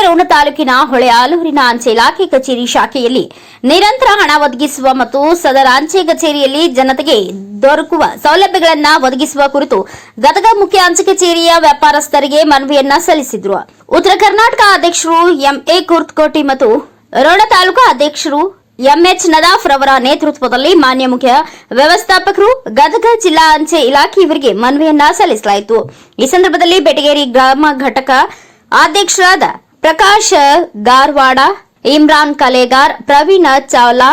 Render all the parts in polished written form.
ರೋಣ ತಾಲೂಕಿನ ಹೊಳೆಆಲೂರಿನ ಅಂಚೆ ಇಲಾಖೆ ಕಚೇರಿ ಶಾಖೆಯಲ್ಲಿ ನಿರಂತರ ಹಣ ಒದಗಿಸುವ ಮತ್ತು ಸದರ ಅಂಚೆ ಕಚೇರಿಯಲ್ಲಿ ಜನತೆಗೆ ದೊರಕುವ ಸೌಲಭ್ಯಗಳನ್ನು ಒದಗಿಸುವ ಕುರಿತು ಗದಗ ಮುಖ್ಯ ಅಂಚೆ ಕಚೇರಿಯ ವ್ಯಾಪಾರಸ್ಥರಿಗೆ ಮನವಿಯನ್ನ ಸಲ್ಲಿಸಿದ್ರು. ಉತ್ತರ ಕರ್ನಾಟಕ ಅಧ್ಯಕ್ಷರು ಎಂಎ ಕುರ್ತಕೋಟಿ ಮತ್ತು ರೋಣ ತಾಲೂಕು ಅಧ್ಯಕ್ಷರು ಎಂಎಚ್ ನದಾಫ್ ರವರ ನೇತೃತ್ವದಲ್ಲಿ ಮಾನ್ಯ ಮುಖ್ಯ ವ್ಯವಸ್ಥಾಪಕರು ಗದಗ ಜಿಲ್ಲಾ ಅಂಚೆ ಇಲಾಖೆ ಇವರಿಗೆ ಮನವಿಯನ್ನ ಸಲ್ಲಿಸಲಾಯಿತು. ಈ ಸಂದರ್ಭದಲ್ಲಿ ಬೆಟಗೇರಿ ಗ್ರಾಮ ಘಟಕ ಅಧ್ಯಕ್ಷರಾದ ಪ್ರಕಾಶ್ ಗಾರ್ವಾಡ, ಇಮ್ರಾನ್ ಕಲೇಗಾರ್, ಪ್ರವೀಣ್ ಚಾವ್ಲಾ,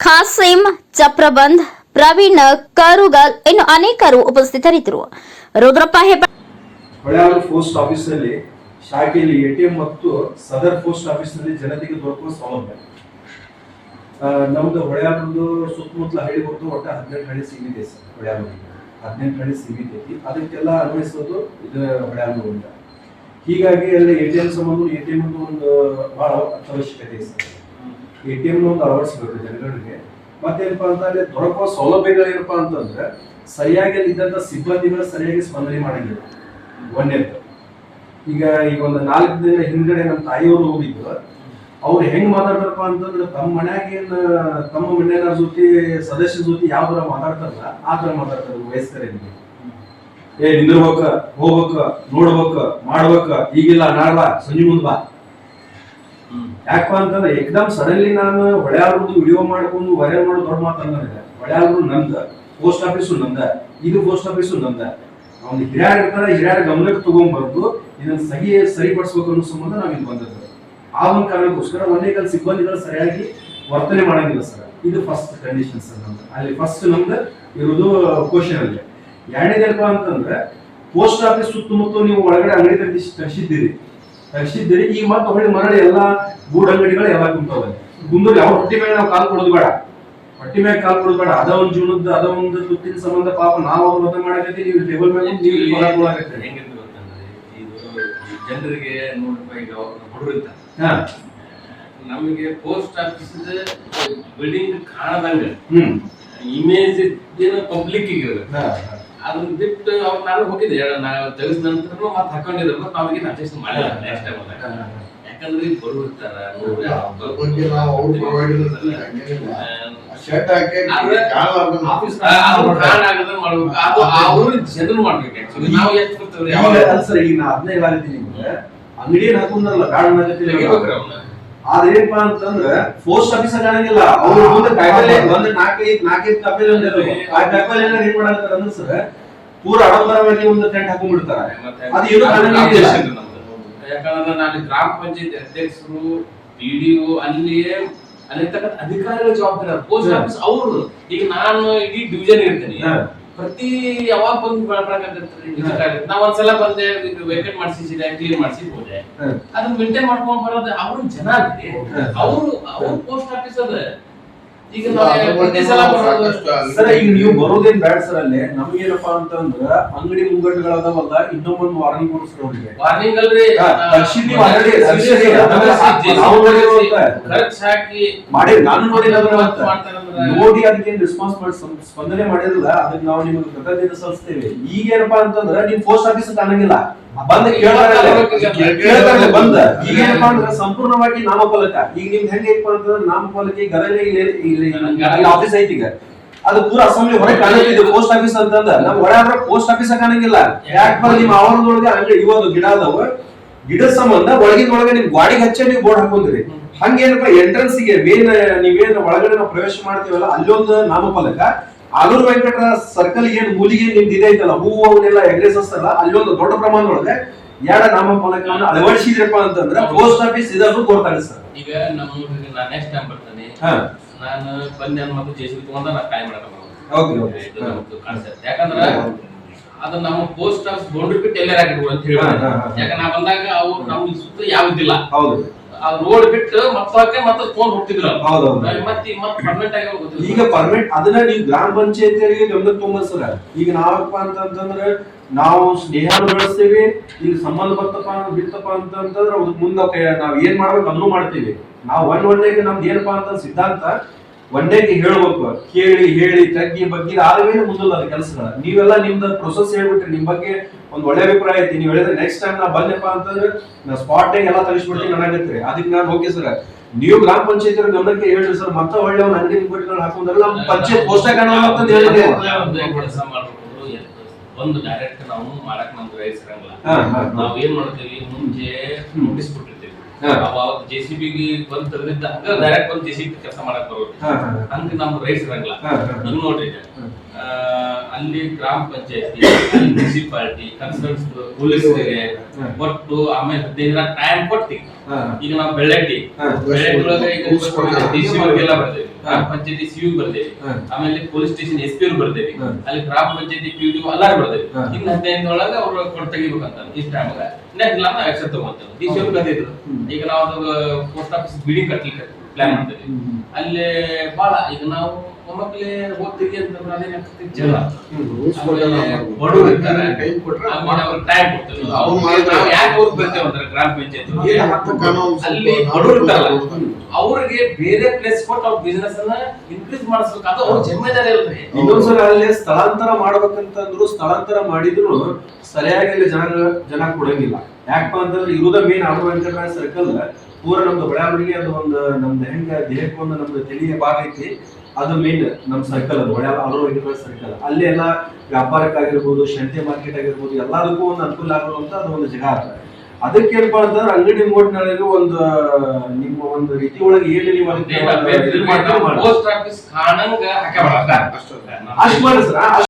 ಖಾಸಿಂ ಚಪ್ರಬಂದ್, ಪ್ರವೀಣ್ ಕರುಗಲ್ ಇನ್ನು ಅನೇಕರು ಉಪಸ್ಥಿತರಿದ್ದರು. ರುದ್ರಪ್ಪ ಹೊಳೆಯಾರು ಪೋಸ್ಟ್ ಆಫೀಸ್ ನಲ್ಲಿ ಶಾಖೆಯಲ್ಲಿ ಎಟಿಎಂ ಮತ್ತು ಸದರ್ ಪೋಸ್ಟ್ ಆಫೀಸ್ ನಲ್ಲಿ ಜನತೆಗೆ ದೊರಕುವ ಸೌಲಭ್ಯ. ನಮ್ದು ಹೊಳೆಯಾರದ್ದು ಸುತ್ತಮುತ್ತಲ ಹಳ್ಳಿ ಹೊರತು ಒಟ್ಟು 18 ಹಳ್ಳಿ ಸೀಮಿತ ಸರ್. ಹೊಳೆಯಾರಿಗೆ 18 ಹಳ್ಳಿ ಸೀಮಿತ ಐತಿ. ಅದಕ್ಕೆಲ್ಲ ಅನ್ವಯಿಸೋದು ಇದು ಹೊಳೆಯಾರು ಅಂತ. ಹೀಗಾಗಿ ಅಲ್ಲಿ ಎಟಿಎಂ ಸಂಬಂಧ ಎಟಿಎಂ ಒಂದು ಬಹಳ ಅವಶ್ಯಕತೆ ಇದೆ ಸರ್. ಎಟಿಎಂ ಒಂದು ಅಳವಡಿಸಬೇಕು ಜನಗಳಿಗೆ. ಮತ್ತೇನಪ್ಪಾ ಅಂತ ಅಲ್ಲಿ ದೊರಕುವ ಸೌಲಭ್ಯಗಳೇನಪ್ಪಾ ಅಂತಂದ್ರೆ ಸರಿಯಾಗಿ ಅಲ್ಲಿ ಇದ್ದಂತ ಸಿಬ್ಬಂದಿಗಳು ಸರಿಯಾಗಿ ಸ್ಪಂದನೆ ಮಾಡಂಗಿಲ್ಲ. ಒಂದೇದ್ದು ಈಗ ಒಂದು 4 ದಿನ ಹಿಂದ್ಗಡೆ ನಮ್ಮ ತಾಯಿಯವರು ಹೋಗಿದ್ರು. ಅವ್ರು ಹೆಂಗ್ ಮಾತಾಡ್ತಾರಪ್ಪ ಅಂತಂದ್ರೆ ತಮ್ಮ ಮನೆಯ ಜೊತೆ ಸದಸ್ಯರ ಜೊತೆ ಯಾವ ತರ ಮಾತಾಡ್ತಾರಲ್ಲ ಆ ತರ ಮಾತಾಡ್ತಾರೆ ವಯಸ್ಕರಿಗೆ. ನಿಂದಿರ್ಬೇಕ, ಹೋಗ್ಬೇಕ, ನೋಡ್ಬೇಕ, ಮಾಡ್ಬೇಕ, ಈಗಿಲ್ಲ ನಾಡ್ಬಾ, ಸಂಜೆ ಮುಂದ್ ಬಾ. ಯಾಕಪ್ಪ ಅಂತಂದ್ರೆ ಏಕದಮ್ ಸಡನ್ಲಿ ನಾನು ಹೊಳೆಯಾರದ್ದು ವಿಡಿಯೋ ಮಾಡ್ಕೊಂಡು ವೈರಲ್ ಮಾಡೋ ದೊಡ್ಡ ಮಾತಂದ್ರೆ ಹೊಳೆಯಾರು ನಂದ, ಪೋಸ್ಟ್ ಆಫೀಸು ನಂದ, ಇದು ಪೋಸ್ಟ್ ಆಫೀಸು ನಂದ. ಅವ್ನು ಹಿರಿಯರ್ ಇರ್ತಾರೆ, ಹಿರಿಯರ ಗಮನಕ್ಕೆ ತಗೊಂಡ್ಬರ್ದು ಇದನ್ನ ಸರಿಪಡಿಸ್ಬೇಕು ಅನ್ನೋ ಸಂಬಂಧ ನಾವ್ ಇಲ್ಲಿ ಬಂದದ್ದು. ಆ ಒಂದು ಕಾರಣಕ್ಕೋಸ್ಕರ ಒಂದೇ ಸಿಬ್ಬಂದಿಗಳು ಸರಿಯಾಗಿ ವರ್ತನೆ ಮಾಡಂಗಿಲ್ಲ ಸರ್. ಇದು ಫಸ್ಟ್ ಕಂಡೀಷನ್ ಸರ್. ನಮ್ದು ಅಲ್ಲಿ ಫಸ್ಟ್ ನಮ್ದು ಇರೋದು ಕ್ವಶನ್ ಅಲ್ಲಿ. ಎರಡನೇದಪ್ಪ ಅಂತಂದ್ರೆ ಪೋಸ್ಟ್ ಆಫೀಸ್ ಸುತ್ತಮುತ್ತ ನೀವು ಒಳಗಡೆ ಅಂಗಡಿ ತರಿಸಿದ್ದೀರಿ. ಈಗ ಮತ್ತೆ ಹೊಳ್ಳಿ ಮರಳಿ ಎಲ್ಲಾ ಗೂಡ್ ಅಂಗಡಿಗಳು ಎಲ್ಲ ಕುಂತವೆ. ಕುಂದ್ರೆ ಯಾವ ಹೊಟ್ಟಿ ಮೇಲೆ ನಾವು ಕಾಲ್ ಕೊಡೋದು ಬೇಡ, ಹೊಟ್ಟಿ ಮೇಲೆ ಕಾಲ್ ಕೊಡೋದು ಬೇಡ. ಅದ ಒಂದು ಜೀವನದ ಅದ ಒಂದು ತುತ್ತಿನ ಸಂಬಂಧ ಪಾಪ ನಾವು ಅವ್ರು ಮದುವೆ ಮಾಡಕತ್ತಿ, ನೀವು ಟೇಬಲ್ ಮೇಲೆ ಜನರಿಗೆ ನೋಡ್ರಿ ನಮಗೆ ಪೋಸ್ಟ್ ಆಫೀಸ್ ಬಿಲ್ಡಿಂಗ್ ಕಾಣದಂಗ ಇಮೇಜ್ ಪಬ್ಲಿಕ್ ಅದನ್ನ ಬಿಟ್ಟು ಅವ್ರು ನಾನು ಹೋಗಿದ್ದೆ ನಾವು ತೆಗೆದ ನಂತರ ಮತ್ತೆ ಹಾಕೊಂಡಿದ್ರು. ಮತ್ತೆ ನಾವೇನು ಅಡ್ಜಸ್ಟ್ ಮಾಡಿಲ್ಲ ನೆಕ್ಸ್ಟ್ ಟೈಮ್. ಯಾಕಂದ್ರೆ ಬರುತ್ತಾರ ಜನರು ಮಾಡ್ಬೇಕು. ನಾವು ಅಂಗಡಿ ಹಾಕೊಂಡ್ರಲ್ಲ ಅದೇನಪ್ಪಾ ಅಂತಂದ್ರ ಪೋಸ್ಟ್ ಆಫೀಸ್ ಕಾಣಂಗಿಲ್ಲ. ಅವ್ರು ಮುಂದೆ ಕಾಯಿಲೆ ಒಂದ್ 4-5 ಕಾಪಿಲೆ ಆ ಕಾಯಿಲೆ ಏನ್ ಮಾಡಾಕ್ತಾರ ಅಂದ್ರೆ ಸರ್ ಪೂರ ಆಡಂಬರವಾಗಿ ಒಂದು ಟೆಂಟ್ ಹಾಕೊಂಡ್ಬಿಡ್ತಾರೆ. ಅದು ಏನು ಯಾಕಂದ್ರೆ ನಾನು ಗ್ರಾಮ ಪಂಚಾಯತ್ ಅಧ್ಯಕ್ಷರು, ಪಿಡಿಒ ಅಲ್ಲಿಯೇ ಅಲ್ಲಿರ್ತಕ್ಕಂಥ ಅಧಿಕಾರಿಗಳ ಜವಾಬ್ದಾರಿ. ಪೋಸ್ಟ್ ಆಫೀಸ್ ಅವ್ರು ಈಗ ನಾನು ಇಡೀ ಡಿವಿಷನ್ ಇರ್ತೀನಿ. ಪ್ರತಿ ಯಾವಾಗ ಬಂದು ನಾವ್ ಒಂದ್ಸಲ ಬಂದೆ ವೇಕೆಟ್ ಮಾಡಿಸಿದ್ರೆ ಕ್ಲೀನ್ ಮಾಡಿಸಿ ಹೋದೆ. ಅದನ್ನ ಮೇಂಟೈನ್ ಮಾಡ್ಕೊಂಡ್ ಬರೋದು ಅವ್ರ ಜನ ಅವ್ರು ಪೋಸ್ಟ್ ಆಫೀಸ್ ಅದ. ಈಗ ಸರ್ ಈಗ ನೀವು ಬರೋದೇನ್ ಬ್ಯಾಡ ಸರ್. ಅಲ್ಲಿ ನಮ್ಗೇನಪ್ಪಾ ಅಂತಂದ್ರ ಅಂಗಡಿ ಮುಂಗಟ್ಟುಗಳದಾವಲ್ಲ ಇನ್ನೊಂದು ವಾರ್ನಿಂಗ್ ಕೊಡ್ಸ್ರಿ ಅವ್ರಿಗೆ. ವಾರ್ನಿಂಗ್ ಅಲ್ರಿ ಮಾಡಿ ನಾನು ನೋಡಿಲ್ಲ ನೋಡಿ ಅದಕ್ಕೆ ರೆಸ್ಪಾನ್ಸ್ ಮಾಡಿ ಸ್ಪಂದನೆ ಮಾಡಿರಲ್ಲ. ಅದಕ್ಕೆ ನಾವು ನಿಮಗೆ ಕೃತಜ್ಞತೆ ಸಲ್ಲಿಸ್ತೇವೆ. ಈಗೇನಪ್ಪಾ ಅಂತಂದ್ರ ನೀವು ಪೋಸ್ಟ್ ಆಫೀಸ್ ಕಾಣಂಗಿಲ್ಲ, ಬಂದ ಕೇಳ್ತಾರೆ ಬಂದ. ಈಗೇನಪ್ಪಾ ಅಂದ್ರೆ ಸಂಪೂರ್ಣವಾಗಿ ನಾಮಫಲಕ. ಈಗ ನಿಮ್ದು ಹೆಂಗೈತಪ್ಪ ಅಂತಂದ್ರೆ ನಾಮಫಲಕ ಗದಗ ಇಲ್ಲಿ ಆಫೀಸ್ ಐತಿ. ಈಗ ಅದು ಪೂರ ಅಸೆಂಬ್ಲಿ ಹೊರಗೆ ಕಾಣುತ್ತಿದೆ ಪೋಸ್ಟ್ ಆಫೀಸ್ ಅಂತಂದ. ನಮ್ ಒಳಗ ಪೋಸ್ಟ್ ಆಫೀಸ್ ಕಾಣಂಗಿಲ್ಲ. ಯಾಕಂದ್ರೆ ನಿಮ್ ಆವರಣದೊಳಗೆ ಅಂಗಡಿ ಇವತ್ತು ಗಿಡ ಅದಾವ. ಗಿಡದ ಸಂಬಂಧ ಒಳಗೆ ನಿಮ್ ಗಾಡಿಗೆ ಹಚ್ಚೆ ನೀವು ಬೋರ್ಡ್ ಹಾಕೊಂಡ್ರಿ. ಹಂಗೇನಪ್ಪ ಎಂಟ್ರೆನ್ಸ್ ಗೆ ಮೇನ್ ನೀವೇನ್ ಒಳಗಡೆ ನಾವು ಪ್ರವೇಶ ಮಾಡ್ತೀವಲ್ಲ ಅಲ್ಲೊಂದು ನಾಮಫಲಕ. ಆಲೂರು ವೆಂಕಟರ ಸರ್ಕಲ್ ಏನ್ ಮೂಲಿಗೆ ನಿಮ್ದು ಇದೆ ಐತಲ್ಲ ಹೂವು ಅವನ್ನೆಲ್ಲ ಎಗ್ರೆಸಲ್ಲ ಅಲ್ಲೊಂದು ದೊಡ್ಡ ಪ್ರಮಾಣದೊಳಗೆ ಎರಡು ನಾಮಫಲಕವನ್ನು ಅಳವಡಿಸಿದ್ರಪ್ಪ ಅಂತಂದ್ರೆ ಪೋಸ್ಟ್ ಆಫೀಸ್ ಇದನ್ನು ಗೊತ್ತಾಗ ಸರ್. ಈಗ ನಮ್ಮ ನೆಕ್ಸ್ಟ್ ಟೈಮ್ ಬರ್ತಾನೆ ನಾನು ಬಂದೆ ಮತ್ತೆ ಜೆಸಿಬಿ ತಗೊಂಡ ನಾ ಕಾಯಿ ಮಾಡಕ ಕಾನ್ಸೆಪ್ಟ್. ಯಾಕಂದ್ರೆ ಅದು ನಮ್ಮ ಪೋಸ್ಟ್ ಆಫೀಸ್ ಬೌಂಡ್ರಿ ಬಿಟ್ಟು ಎಲ್ಲೇ ಹಾಕಿದ್ರು ಅಂತ ಹೇಳಿ. ಯಾಕಂದ್ರೆ ನಾ ಬಂದಾಗ ಅವ್ರು ನಮ್ಮ ಸುತ್ತ ಯಾವ್ದಿಲ್ಲ. ಹೌದು ರೋಡ್ ಬಿಟ್ಟು ಮತ್ತೆ ಫೋನ್ ಹೋಗ್ತಿದ್ರು. ಈಗ ಪರ್ಮನೆಂಟ್ ಅದನ್ನ ನೀವು ಗ್ರಾಮ ಪಂಚಾಯತಿಯರಿಗೆ ಗಮನಕ್ಕೆ ತಗೊಂಡ್ ಸರ್. ಈಗ ನಾವಪ್ಪ ಅಂತಂದ್ರೆ ನಾವು ಸ್ನೇಹನು ಬೆಳೆಸ್ತೇವೆ. ಈಗ ಸಂಬಂಧ ಬಿತ್ತಪ್ಪ ಅಂತಂದ್ರೆ ಅದಕ್ಕೆ ಮುಂದೆ ನಾವ್ ಏನ್ ಮಾಡ್ಬೇಕು ಅದನ್ನು ಮಾಡ್ತೀವಿ. ನಾವು ಒಳ್ಳೆಗೆ ನಮ್ದು ಏನಪ್ಪಾ ಅಂತ ಸಿದ್ಧಾಂತ ಒಂದೇಗೆ ಹೇಳ್ಬೇಕು, ಕೇಳಿ ಹೇಳಿ ತಗ್ಗಿ ಬಗ್ಗೆ ಆದ್ಮೇಲೆ ಮುಂದಲ್ಲ ಅದ ಕೆಲಸಗಳ. ನೀವೆಲ್ಲ ನಿಮ್ದು ಪ್ರೊಸೆಸ್ ಹೇಳ್ಬಿಟ್ರಿ, ನಿಮ್ ಬಗ್ಗೆ ಒಂದ್ ಒಳ್ಳೆ ಅಭಿಪ್ರಾಯ ಐತಿ, ನೀವ್ ಹೇಳಿದ್ರೆ ನೆಕ್ಸ್ಟ್ ಟೈಮ್ ನಾ ಬಂದೆಪ್ಪ ಅಂತಂದ್ರೆ ನಾ ಸ್ಪಾಟ್ ಎಲ್ಲ ತರಿಸ್ಬಿಡ್ತೀನಿ ನನಗತ್ರಿ. ಅದಕ್ಕೆ ನಾನು ಓಕೆ ಸರ್, ನೀವು ಗ್ರಾಮ ಪಂಚಾಯತ್ ಗಮನಕ್ಕೆ ಹೇಳ್ರಿ ಸರ್, ಮತ್ತೆ ಒಳ್ಳೆ ಒಂದು ಅಂಗಡಿ ಮುಗ್ಗಟ್ಟುಗಳು ಹಾಕೊಂಡ್ರಲ್ಲ ನಮ್ಮ ಪಂಚಾಯತ್ ಪೋಸ್ಟಾಗ ಅಂತ ಹೇಳಿದ್ರೆ ಕೆಲಸ ಮಾಡ್ಬೇಕು. ಒಂದು ಡೈರೆಕ್ಟ್ ನಾವು ಮಾಡಕ್ ನಮ್ದು ರೈತರಂಗಲ್ಲ, ನಾವ್ ಏನ್ ಮಾಡ್ತೀವಿ ಮುಂಚೆ ನೋಟಿಸ್ ಕೊಟ್ಟಿರ್ತೀವಿ. ಅವಾಗ JCB ಬಂದ್ ತರದಿದ್ದ ಡೈರೆಕ್ಟ್ ಬಂದ್ JCB ಕೆಲಸ ಮಾಡಕ್ ಬರೋದು, ಹಂಗ ನಮ್ ರೈತರಂಗಲ್ಲ. ಹಿಂಗ್ ನೋಡ್ರಿ, ಅಲ್ಲಿ ಗ್ರಾಮ ಪಂಚಾಯತಿ, ಮುನ್ಸಿಪಾಲಿಟಿ, ಕನ್ಸರ್ನ್ಸ್ ಪೊಲೀಸರಿಗೆ ಕೊಟ್ಟು ಆಮೇಲೆ 15 ದಿನ ಟೈಮ್ ಕೊಡ್ತೀವಿ. ಈಗ ನಾವು ಬೆಳ್ಳಟ್ಟಿ ಒಳಗೆ ಈಗ DC ಅವ್ರಿಗೆಲ್ಲ ಬರ್ತೇವೆ, ಗ್ರಾಮ ಪಂಚಾಯತಿ CU ಬರ್ತೇವೆ, ಆಮೇಲೆ ಪೊಲೀಸ್ ಸ್ಟೇಷನ್ SP ಅವ್ರು ಬರ್ತೇವೆ, ಅಲ್ಲಿ ಗ್ರಾಮ ಪಂಚಾಯತಿ PDO ಎಲ್ಲಾರು ಬರ್ತೇವೆ. ಇನ್ನು 15 ಒಳಗೆ ಅವ್ರು ಕೊಟ್ಟು ತೆಗಿಬೇಕಂತ ಈ ಟೈಮ್ ಇಲ್ಲ ನಾವು ಆಕ್ಷನ್ ತಗೊಂತೇವೆ. DC ಅವ್ರು ಕದಿದ್ರು. ಈಗ ನಾವು ಪೋಸ್ಟ್ ಆಫೀಸ್ ಬಿಲ್ಡಿಂಗ್ ಕಟ್ಲಿಕ್ಕೆ ಪ್ಲಾನ್ ಮಾಡ್ತೇವೆ. ಅಲ್ಲಿ ಬಾಳ ಈಗ ನಾವು ಒಮ್ಮಕ್ಲೆ ಹೋಗ್ತೀವಿ ಅಂತಂದ್ರೆ ಅದೇನಾಗ್ತದೆ ಜನ ಬಡವರು ಇರ್ತಾರೆ, ಆಮೇಲೆ ಅವ್ರಿಗೆ ಟೈಮ್ ಕೊಡ್ತೇವೆ. ನಾವು ಯಾಕೆ ಅವ್ರಿಗೆ ಬರ್ತೇವೆ ಅಂದ್ರೆ ಗ್ರಾಮ ಪಂಚಾಯತಿ ಅಲ್ಲಿ ಬಡವರು ಇರ್ತಾರಲ್ಲ ಅವ್ರಿಗೆ ಬೇರೆ ಪ್ಲೇಸ್ ಕೊಟ್ಟು ಅವ್ರ ಬಿಸಿನೆಸ್ ಅನ್ನ ಇನ್ಕ್ರೀಸ್ ಮಾಡಿಸ್ಬೇಕಾದ ಅವ್ರ ಜಿಮ್ಮೆದಾರಿ ಇಲ್ರಿ. ಇನ್ನೊಂದ್ಸಲ ಅಲ್ಲಿ ಸ್ಥಳಾಂತರ ಮಾಡ್ಬೇಕಂತಂದ್ರು ಸ್ಥಳಾಂತರ ಮಾಡಿದ್ರು ಸರಿಯಾಗಿ ಅಲ್ಲಿ ಜನ ಕೊಡಂಗಿಲ್ಲ. ಯಾಕಪ್ಪ ಅಂತಂದ್ರೆ ಇರುವುದ ಮೇನ್ ಆಡು ವೆಂಕಟರಾಯ ಸರ್ಕಲ್ ಪೂರ ನಮ್ದು ಹೊಳೆಯಾಳಿಗೆ ಅದು ಒಂದು ನಮ್ದು ಹೆಂಗ ದೇಹಕ್ಕೆ ಒಂದು ನಮ್ದು ತಲೆಯ ಭಾಗ ಐತಿ, ಅದು ಮೇನ್ ನಮ್ ಸರ್ಕಲ್, ಅದು ಹೊಳೆ ಆಡು ವೆಂಕಟರಾಯ ಸರ್ಕಲ್. ಅಲ್ಲಿ ಎಲ್ಲ ವ್ಯಾಪಾರಕ್ಕಾಗಿರ್ಬೋದು, ಶಂತೆ ಮಾರ್ಕೆಟ್ ಆಗಿರ್ಬೋದು, ಎಲ್ಲದಕ್ಕೂ ಒಂದು ಅನುಕೂಲ ಆಗುವಂತ ಅದು ಒಂದು ಜಾಗ ಆಗ್ತದೆ. ಅದಕ್ಕೇನಪ್ಪಾ ಅಂತಂದ್ರೆ ಅಂಗಡಿ ಮುಗ್ಗಟ್ಟಿನೊಳಗೆ ಒಂದು ನಿಮ್ಮ ಒಂದು ರೀತಿ ಒಳಗೆ ಏನು ನೀವು ಪೋಸ್ಟ್ ಆಫೀಸ್ ಕಾಣಂಗ ಅಷ್ಟು ಮಾಡಿ ಸರ್.